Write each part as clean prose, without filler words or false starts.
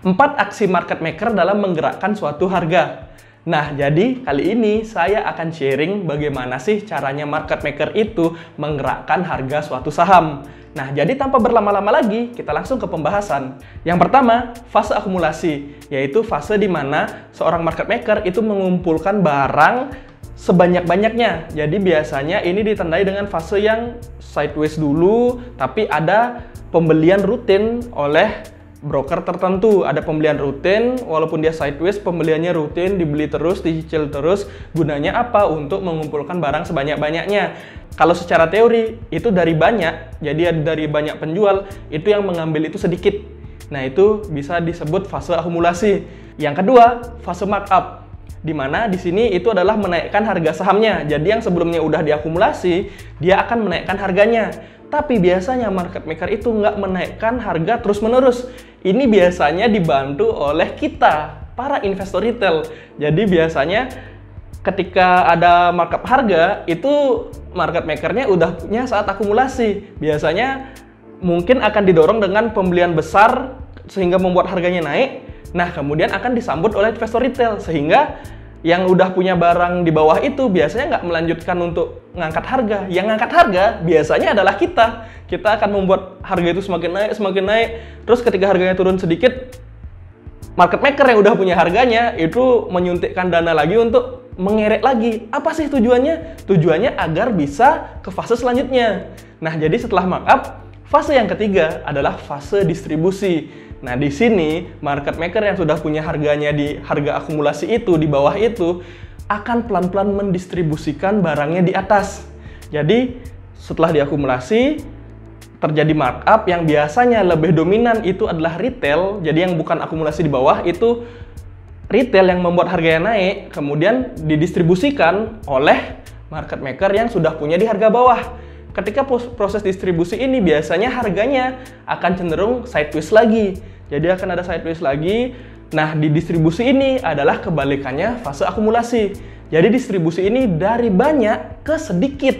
4 aksi market maker dalam menggerakkan suatu harga. Nah, jadi kali ini saya akan sharing bagaimana sih caranya market maker itu menggerakkan harga suatu saham. Nah, jadi tanpa berlama-lama lagi, kita langsung ke pembahasan. Yang pertama, fase akumulasi, yaitu fase di mana seorang market maker itu mengumpulkan barang sebanyak-banyaknya. Jadi biasanya ini ditandai dengan fase yang sideways dulu, tapi ada pembelian rutin oleh broker tertentu. Ada pembelian rutin, walaupun dia sideways, pembeliannya rutin, dibeli terus, dicicil terus. Gunanya apa? Untuk mengumpulkan barang sebanyak-banyaknya. Kalau secara teori, itu dari banyak, jadi dari banyak penjual, itu yang mengambil itu sedikit. Nah, itu bisa disebut fase akumulasi. Yang kedua, fase markup, di mana di sini itu adalah menaikkan harga sahamnya. Jadi yang sebelumnya udah diakumulasi, dia akan menaikkan harganya. Tapi biasanya market maker itu nggak menaikkan harga terus-menerus. Ini biasanya dibantu oleh kita, para investor retail. Jadi biasanya ketika ada markup harga, itu market makernya udah punya saat akumulasi. Biasanya mungkin akan didorong dengan pembelian besar sehingga membuat harganya naik. Nah, kemudian akan disambut oleh investor retail, sehingga yang udah punya barang di bawah itu biasanya nggak melanjutkan untuk ngangkat harga. Yang ngangkat harga biasanya adalah kita. Kita akan membuat harga itu semakin naik. Terus ketika harganya turun sedikit, market maker yang udah punya harganya itu menyuntikkan dana lagi untuk mengerek lagi. Apa sih tujuannya? Tujuannya agar bisa ke fase selanjutnya. Nah, jadi setelah markup, fase yang ketiga adalah fase distribusi. Nah, di sini market maker yang sudah punya harganya di harga akumulasi itu, di bawah itu, akan pelan-pelan mendistribusikan barangnya di atas. Jadi, setelah diakumulasi, terjadi markup yang biasanya lebih dominan itu adalah retail. Jadi, yang bukan akumulasi di bawah itu retail yang membuat harganya naik, kemudian didistribusikan oleh market maker yang sudah punya di harga bawah. Ketika proses distribusi ini biasanya harganya akan cenderung sideways lagi. Jadi akan ada sideways lagi. Nah, di distribusi ini adalah kebalikannya fase akumulasi. Jadi distribusi ini dari banyak ke sedikit.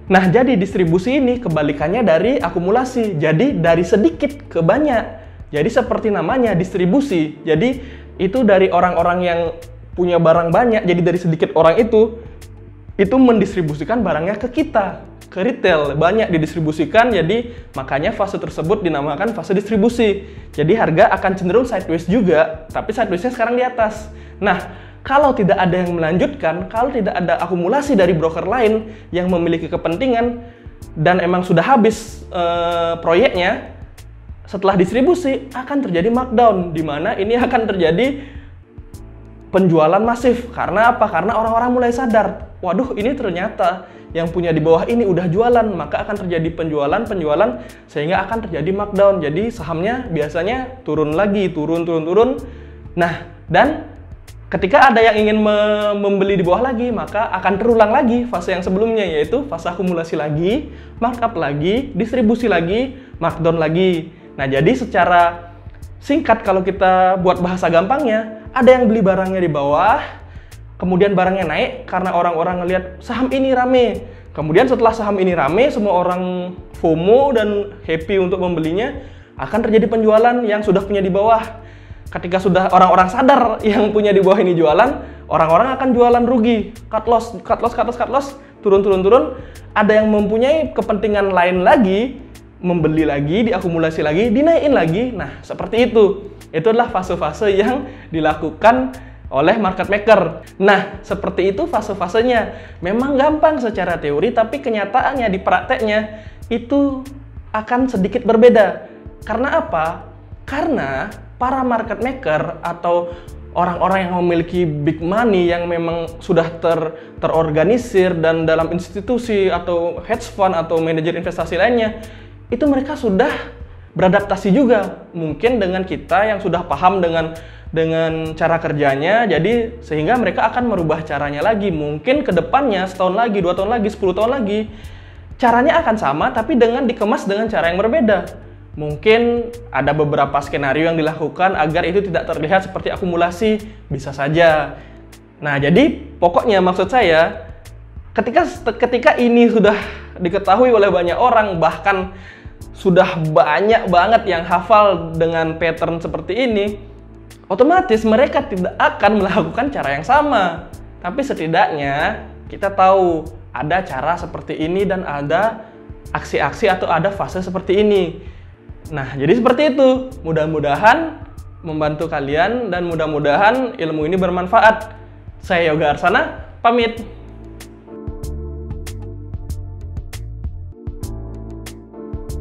Nah, jadi distribusi ini kebalikannya dari akumulasi. Jadi dari sedikit ke banyak. Jadi seperti namanya distribusi. Jadi itu dari orang-orang yang punya barang banyak. Jadi dari sedikit orang itu mendistribusikan barangnya ke kita, ke retail, banyak didistribusikan. Jadi makanya fase tersebut dinamakan fase distribusi. Jadi harga akan cenderung sideways juga, tapi sidewaysnya sekarang di atas. Nah, kalau tidak ada yang melanjutkan, kalau tidak ada akumulasi dari broker lain yang memiliki kepentingan dan emang sudah habis proyeknya, setelah distribusi akan terjadi markdown, di mana ini akan terjadi penjualan masif. Karena apa? Karena orang-orang mulai sadar, waduh, ini ternyata yang punya di bawah ini udah jualan, maka akan terjadi penjualan sehingga akan terjadi markdown. Jadi sahamnya biasanya turun lagi, turun. Nah, dan ketika ada yang ingin membeli di bawah lagi, maka akan terulang lagi fase yang sebelumnya, yaitu fase akumulasi lagi, markup lagi, distribusi lagi, markdown lagi. Nah, jadi secara singkat kalau kita buat bahasa gampangnya, ada yang beli barangnya di bawah, kemudian barangnya naik karena orang-orang ngelihat saham ini rame. Kemudian setelah saham ini rame, semua orang FOMO dan happy untuk membelinya, akan terjadi penjualan yang sudah punya di bawah. Ketika sudah orang-orang sadar yang punya di bawah ini jualan, orang-orang akan jualan rugi, cut loss, turun. Ada yang mempunyai kepentingan lain lagi, membeli lagi, diakumulasi lagi, dinaikin lagi. Nah, seperti itu. Itu adalah fase-fase yang dilakukan oleh market maker. Nah, seperti itu fase-fasenya. Memang gampang secara teori, tapi kenyataannya di prakteknya itu akan sedikit berbeda. Karena apa? Karena para market maker atau orang-orang yang memiliki big money yang memang sudah terorganisir dan dalam institusi atau hedge fund atau manajer investasi lainnya, itu mereka sudah beradaptasi juga mungkin dengan kita yang sudah paham dengan cara kerjanya. Jadi sehingga mereka akan merubah caranya lagi. Mungkin ke depannya setahun lagi, 2 tahun lagi, 10 tahun lagi, caranya akan sama tapi dikemas dengan cara yang berbeda. Mungkin ada beberapa skenario yang dilakukan agar itu tidak terlihat seperti akumulasi, bisa saja. Nah, jadi pokoknya maksud saya, ketika ini sudah diketahui oleh banyak orang, bahkan sudah banyak banget yang hafal dengan pattern seperti ini, otomatis mereka tidak akan melakukan cara yang sama. Tapi setidaknya kita tahu ada cara seperti ini dan ada aksi-aksi atau ada fase seperti ini. Nah, jadi seperti itu. Mudah-mudahan membantu kalian dan mudah-mudahan ilmu ini bermanfaat. Saya Yoga Arsana, pamit.